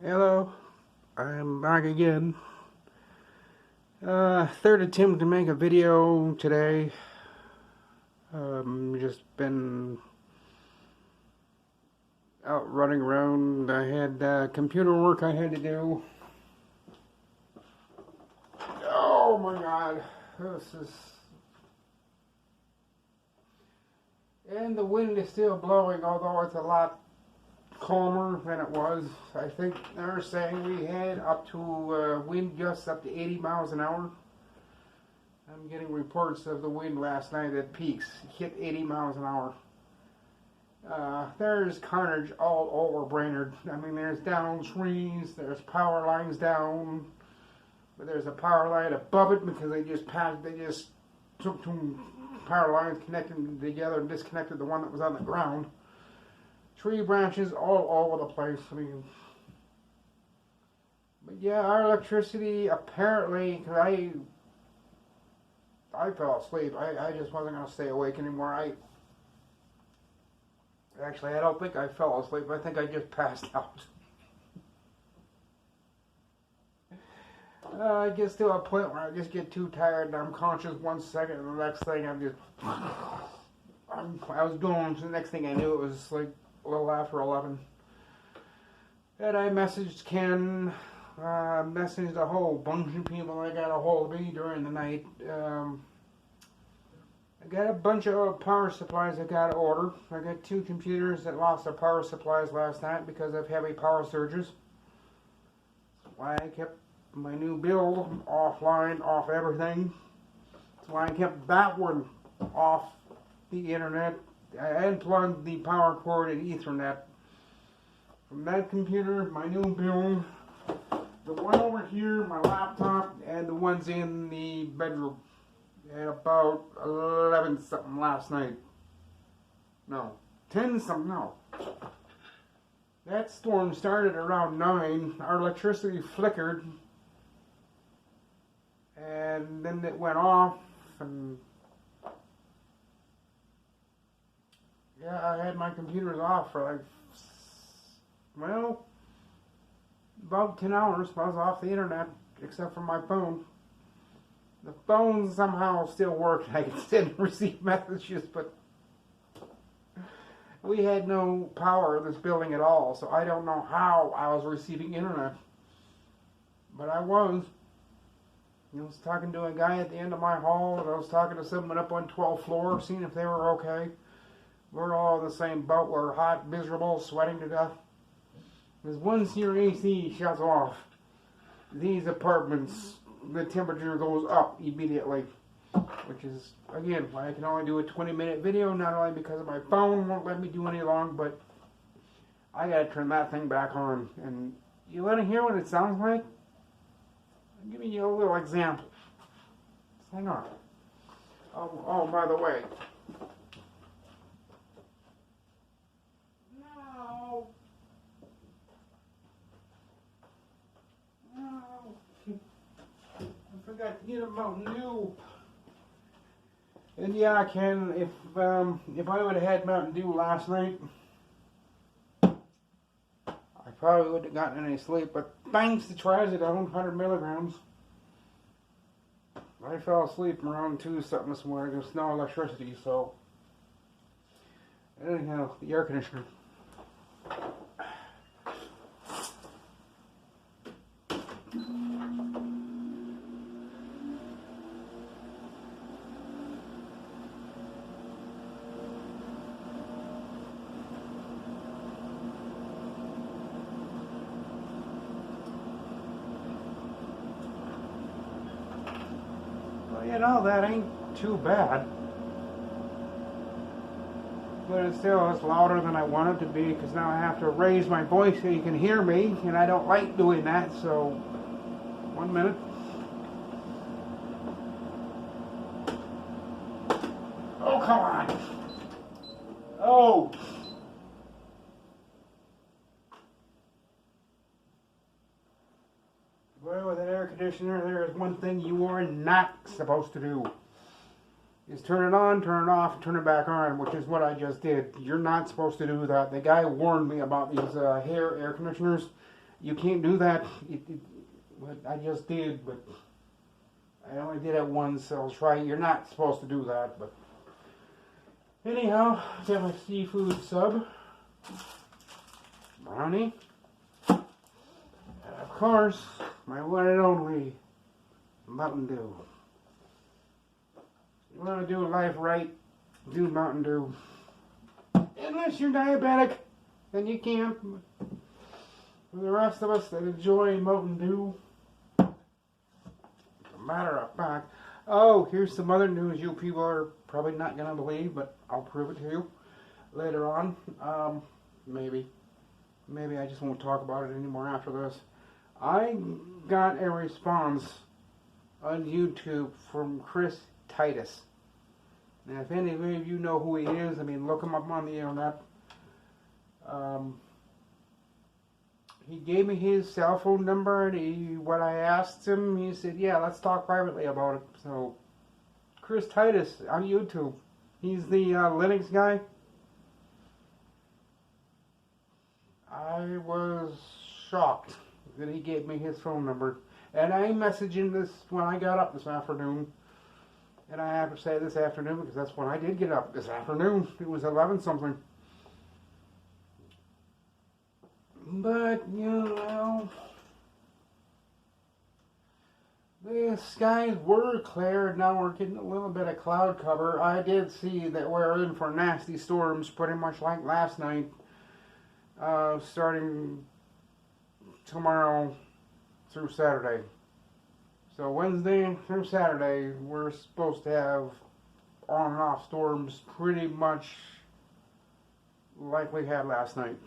Hello, I'm back again. Third attempt to make a video today. Just been out running around. I had computer work I had to do. Oh my god, this is... And the wind is still blowing, although it's a lot calmer than it was. I think they're saying we had up to wind gusts up to 80 miles an hour. I'm getting reports of the wind last night at peaks hit 80 miles an hour. There's carnage all over Brainerd. I mean, there's down trees, there's power lines down, but there's a power line above it because they just took two power lines, connected them together, and disconnected the one that was on the ground. Tree branches all over the place. I mean, but yeah, our electricity apparently, because I fell asleep. I just wasn't going to stay awake anymore. I don't think I fell asleep. I think I just passed out. I get to a point where I just get too tired and I'm conscious 1 second, and the next thing I was going. So the next thing I knew, it was like a little after 11. And I messaged Ken, messaged a whole bunch of people that got a hold of me during the night. I got a bunch of power supplies I got to order. I got 2 computers that lost their power supplies last night because of heavy power surges. That's why I kept my new build offline, off everything. That's why I kept that one off the internet. I unplugged the power cord and Ethernet from that computer, my new build, the one over here, my laptop, and the ones in the bedroom. At about 11 something last night. No, 10 something, no. That storm started around 9. Our electricity flickered. And then it went off. And yeah, I had my computers off for about 10 hours. I was off the internet, except for my phone. The phone somehow still worked. I could send and receive messages, but we had no power in this building at all, so I don't know how I was receiving internet. But I was. I was talking to a guy at the end of my hall, and I was talking to someone up on 12th floor, seeing if they were okay. We're all in the same boat. We're hot, miserable, sweating to death. Because once your AC shuts off, these apartments, the temperature goes up immediately, which is, again, why I can only do a 20-minute video, not only because my phone won't let me do any long, but I gotta turn that thing back on. And you want to hear what it sounds like? I'm giving you a little example. Just hang on. Oh, by the way. No. I forgot to get a Mountain Dew. And yeah, I can. If I would have had Mountain Dew last night, I probably wouldn't have gotten any sleep. But thanks to Trazodone, 100 milligrams, I fell asleep around 2 something this morning. There's no electricity, so anyhow, the air conditioner. Well, that ain't too bad. But it's louder than I want it to be, because now I have to raise my voice so you can hear me, and I don't like doing that, so 1 minute. Oh, come on. Oh. Well, with an air conditioner, there is one thing you are not supposed to do. Is turn it on, turn it off, turn it back on, which is what I just did. You're not supposed to do that. The guy warned me about these air conditioners. You can't do that. I just did, but I only did it once, so I'll try. You're not supposed to do that, but anyhow, I got my seafood sub, brownie, and of course, my one and only Mountain Dew. You want to do life right, do Mountain Dew. Unless you're diabetic, then you can't. For the rest of us that enjoy Mountain Dew, as a matter of fact, oh, here's some other news you people are probably not going to believe, but I'll prove it to you later on. Maybe I just won't talk about it anymore after this. I got a response on YouTube from Chris Titus. Now, if any of you know who he is, I mean, look him up on the internet. He gave me his cell phone number, and when I asked him, he said, yeah, let's talk privately about it. So, Chris Titus on YouTube. He's the Linux guy. I was shocked that he gave me his phone number. And I messaged him this when I got up this afternoon. And I have to say this afternoon because that's when I did get up this afternoon. It was 11 something. But, you know, the skies were clear. Now we're getting a little bit of cloud cover. I did see that we're in for nasty storms pretty much like last night. Starting tomorrow through Saturday. So Wednesday through Saturday, we're supposed to have on and off storms pretty much like we had last night.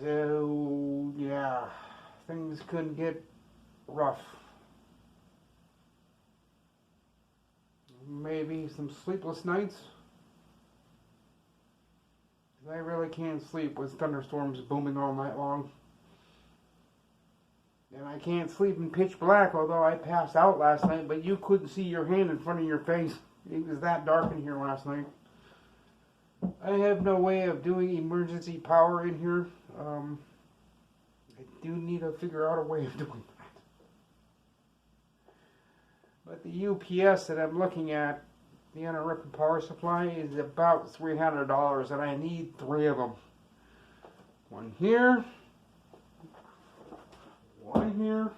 So, yeah, things could get rough. Maybe some sleepless nights. I really can't sleep with thunderstorms booming all night long. And I can't sleep in pitch black, although I passed out last night, but you couldn't see your hand in front of your face. It was that dark in here last night. I have no way of doing emergency power in here. I do need to figure out a way of doing that. But the UPS that I'm looking at, the uninterrupted power supply, is about $300, and I need 3 of them. One here. One here,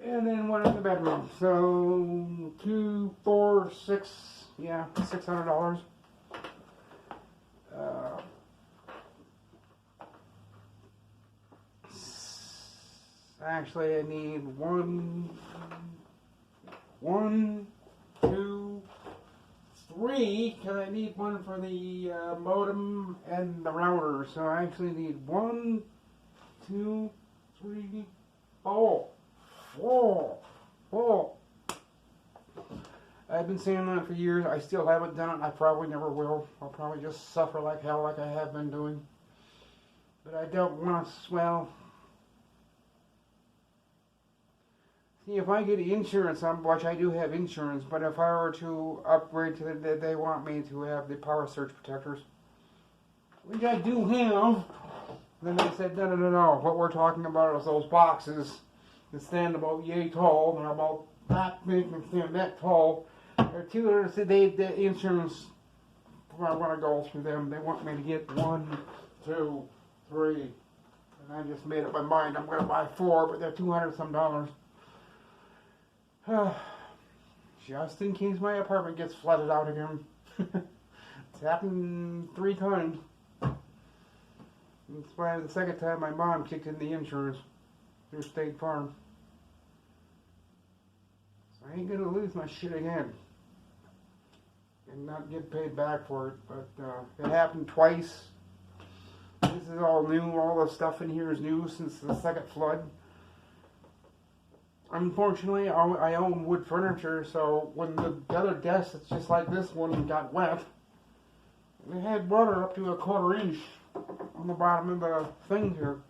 and then one in the bedroom. So 2, 4, 6, yeah, $600. Actually, I need 1, 2, 3, because I need one for the modem and the router. So I actually need 1, 2, 3, 4. I've been saying that for years. I still haven't done it. I probably never will. I'll probably just suffer like hell like I have been doing. But I don't want to swell. See, if I get insurance, which I do have insurance, but if I were to upgrade to they want me to have the power surge protectors, which I do have. Then they said, no. What we're talking about is those boxes that stand about yay tall. They're about that big and stand that tall. They're 200. So the insurance, I want to go through them. They want me to get 1, 2, 3. And I just made up my mind. I'm going to buy 4, but they're $200 some. Just in case my apartment gets flooded out again. It's happened 3 times. That's why the second time my mom kicked in the insurance through State Farm. So I ain't gonna lose my shit again and not get paid back for it. But it happened twice. This is all new. All the stuff in here is new since the second flood. Unfortunately, I own wood furniture, so when the other desk that's just like this one got wet, it had water up to 1/4 inch on the bottom of the thing here.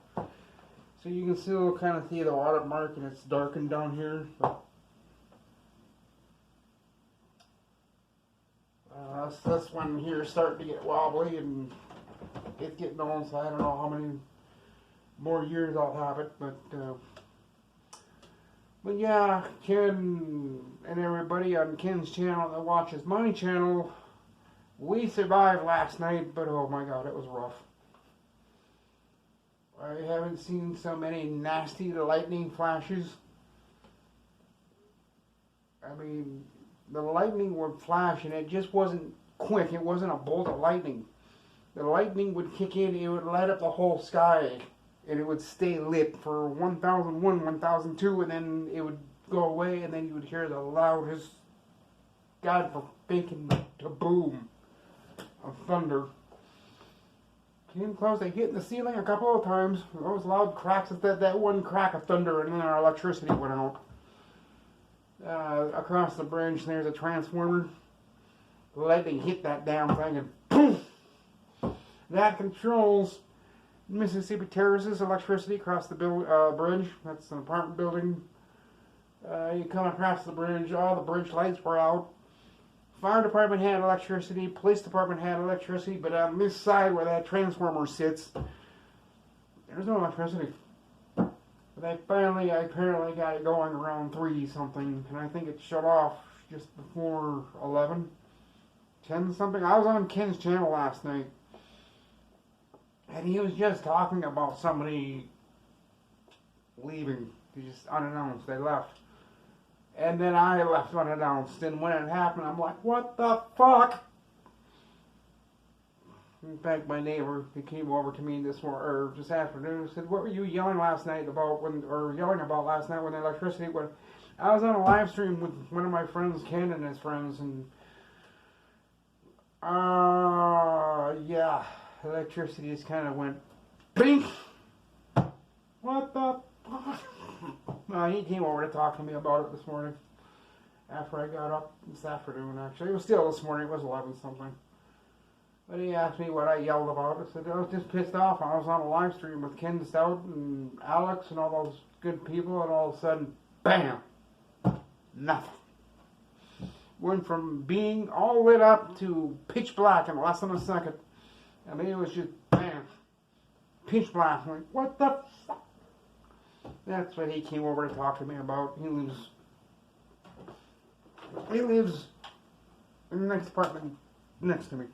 So you can still kind of see the water mark, and it's darkened down here. But, this one here is starting to get wobbly, and it's getting old, so I don't know how many more years I'll have it, but yeah, Ken and everybody on Ken's channel that watches my channel, we survived last night, but oh my god, it was rough. I haven't seen so many nasty lightning flashes. I mean, the lightning would flash and it just wasn't quick. It wasn't a bolt of lightning. The lightning would kick in, it would light up the whole sky, and it would stay lit for 1001, 1002, and then it would go away, and then you would hear the loudest, God forsaken boom of thunder. Came close to hitting the ceiling a couple of times. Those loud cracks, that one crack of thunder, and then our electricity went out. Across the bridge, there's a transformer. The lightning hit that damn thing, and poof! That controls Mississippi Terrace's electricity across the bridge. That's an apartment building. You come across the bridge, all the bridge lights were out. Fire department had electricity, police department had electricity, but on this side where that transformer sits, there's no electricity. But I apparently got it going around 3 something, and I think it shut off just before 11, 10 something. I was on Ken's channel last night, and he was just talking about somebody leaving. They just unannounced, they left. And then I left unannounced, and when it happened, I'm like, what the fuck? In fact, my neighbor, he came over to me this afternoon and said, what were you yelling last night about when the electricity went? I was on a live stream with one of my friends, Ken, and his friends, and yeah, electricity just kind of went, bing! What the fuck? He came over to talk to me about it this morning, after I got up this afternoon, actually. It was still this morning, it was 11 something. But he asked me what I yelled about. I said, I was just pissed off. I was on a live stream with Ken Stout and Alex and all those good people, and all of a sudden, bam! Nothing. Went from being all lit up to pitch black in less than a second. I mean, it was just, bam! Pitch black. I'm like, what the fuck? That's what he came over to talk to me about. He lives in the next apartment next to me.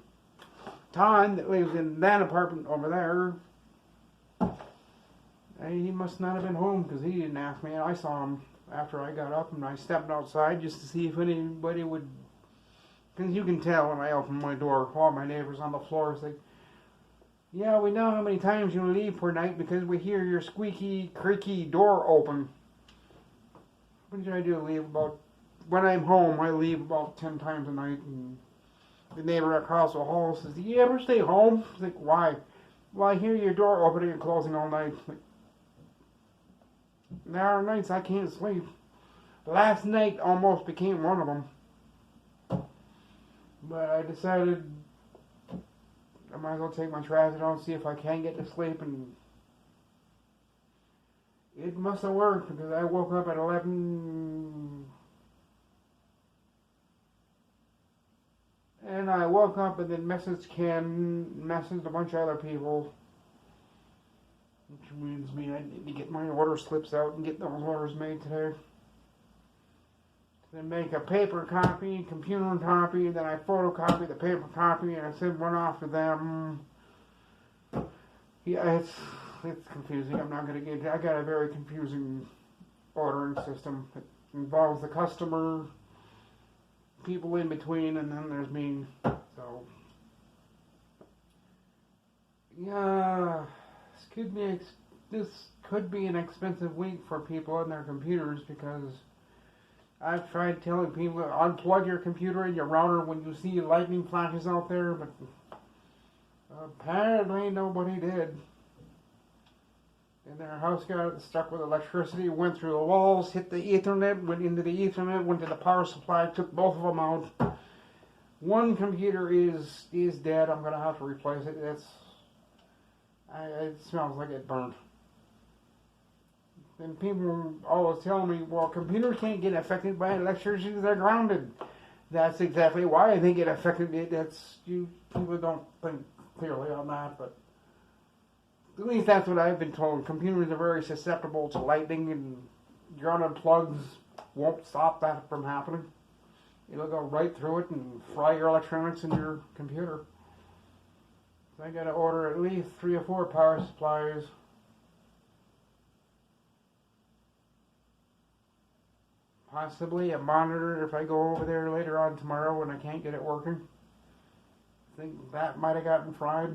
Todd, that lives in that apartment over there, he must not have been home because he didn't ask me. I saw him after I got up and I stepped outside just to see if anybody would, because you can tell when I open my door, all my neighbors on the floor say, yeah, we know how many times you leave per night because we hear your squeaky, creaky door open. What did I do? When I'm home, I leave about 10 times a night, and the neighbor across the hall says, do you ever stay home? I think, why? Well, I hear your door opening and closing all night. Like, there are nights I can't sleep. Last night almost became one of them. But I decided I might as well take my trazodone, see if I can get to sleep, and it must have worked because I woke up at 11, and I woke up and then messaged a bunch of other people, which means me I need to get my order slips out and get those orders made today. Then make a paper copy, computer copy, then I photocopy the paper copy and I send one off to them. Yeah, it's confusing. I'm not going to get it. I got a very confusing ordering system. It involves the customer, people in between, and then there's me. So, yeah, this could be an expensive week for people on their computers because I've tried telling people to unplug your computer and your router when you see lightning flashes out there, but apparently nobody did. And their house got stuck with electricity, went through the walls, hit the Ethernet, went into the Ethernet, went to the power supply, took both of them out. One computer is dead. I'm going to have to replace it. It smells like it burned. And people always tell me, well, computers can't get affected by electricity, they're grounded. That's exactly why they get affected. People don't think clearly on that, but at least that's what I've been told. Computers are very susceptible to lightning, and grounded plugs won't stop that from happening. It'll go right through it and fry your electronics in your computer. So I gotta order at least 3 or 4 power supplies. Possibly a monitor if I go over there later on tomorrow when I can't get it working. I think that might have gotten fried.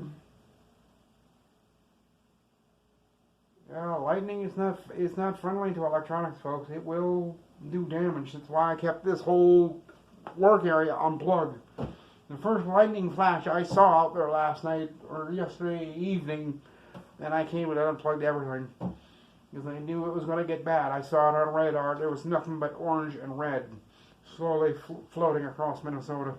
Yeah, lightning is not friendly to electronics, folks. It will do damage. That's why I kept this whole work area unplugged. The first lightning flash I saw out there last night or yesterday evening, and I came and unplugged everything because I knew it was going to get bad. I saw it on radar. There was nothing but orange and red slowly floating across Minnesota.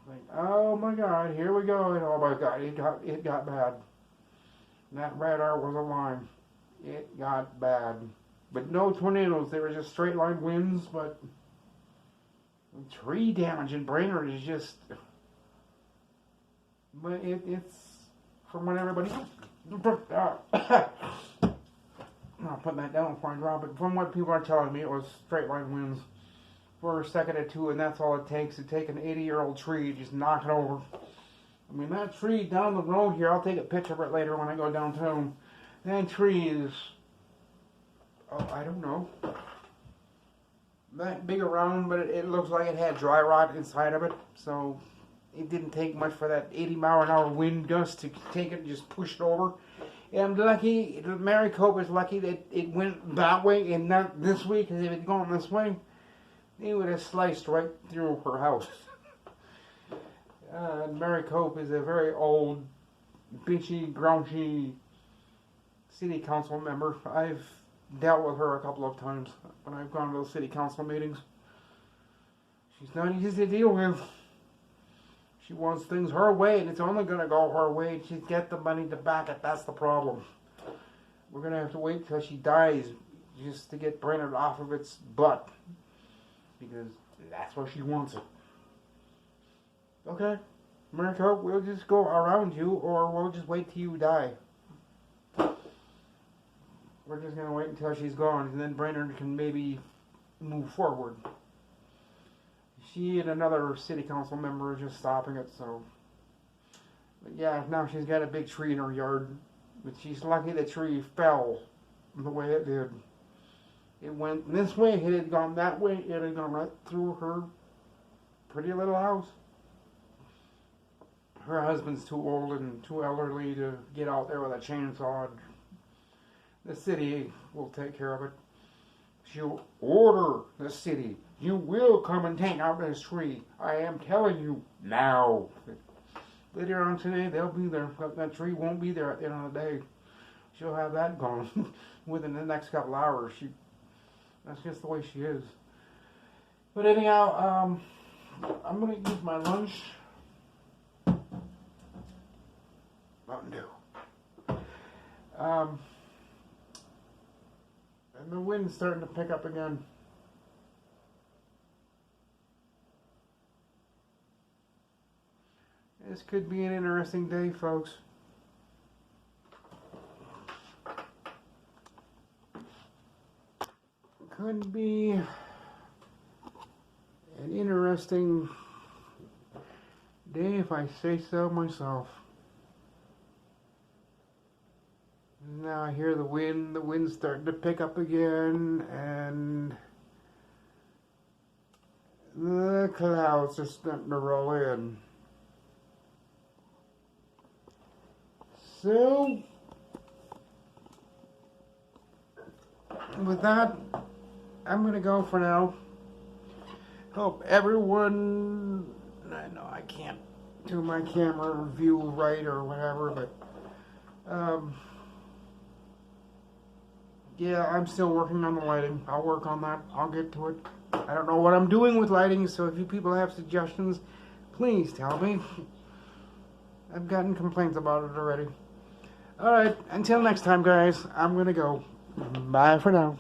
Like, oh my God, here we go. And oh my God, it got bad. And that radar was a line. It got bad. But no tornadoes. They were just straight line winds, but tree damage in Brainerd is just, but it's from what everybody I'll put that down before I drop it. From what people are telling me, it was straight line winds for a second or two, and that's all it takes to take an 80-year-old tree, just knock it over. I mean, that tree down the road here, I'll take a picture of it later when I go downtown. That tree is, oh, I don't know, that big around, but it looks like it had dry rot inside of it, so it didn't take much for that 80-mile-an-hour wind gust to take it and just push it over. And lucky, Maricopa is lucky that it went that way and not this way, because if it had gone this way, it would have sliced right through her house. Maricopa is a very old, bitchy, grouchy city council member. I've dealt with her a couple of times when I've gone to those city council meetings. She's not easy to deal with. She wants things her way, and it's only going to go her way. She's got the money to back it. That's the problem. We're going to have to wait till she dies just to get Brainerd off of its butt, because that's where she wants it. Okay, Maricopa, we'll just go around you, or we'll just wait till you die. We're just going to wait until she's gone, and then Brainerd can maybe move forward. She and another city council member are just stopping it, so. But yeah, now she's got a big tree in her yard. But she's lucky the tree fell the way it did. It went this way, it had gone that way, it had gone right through her pretty little house. Her husband's too old and too elderly to get out there with a chainsaw. The city will take care of it. She'll order the city. You will come and take out this tree. I am telling you now. Later on today, they'll be there. But that tree won't be there at the end of the day. She'll have that gone within the next couple hours. That's just the way she is. But anyhow, I'm going to use my lunch. Mountain Dew. And the wind's starting to pick up again. This could be an interesting day, folks. Could be an interesting day if I say so myself. Now I hear the wind's starting to pick up again, and the clouds are starting to roll in. So, with that, I'm going to go for now. Hope everyone, I know I can't do my camera view right or whatever, but, yeah, I'm still working on the lighting. I'll work on that. I'll get to it. I don't know what I'm doing with lighting, so if you people have suggestions, please tell me. I've gotten complaints about it already. Alright, until next time, guys, I'm going to go. Bye for now.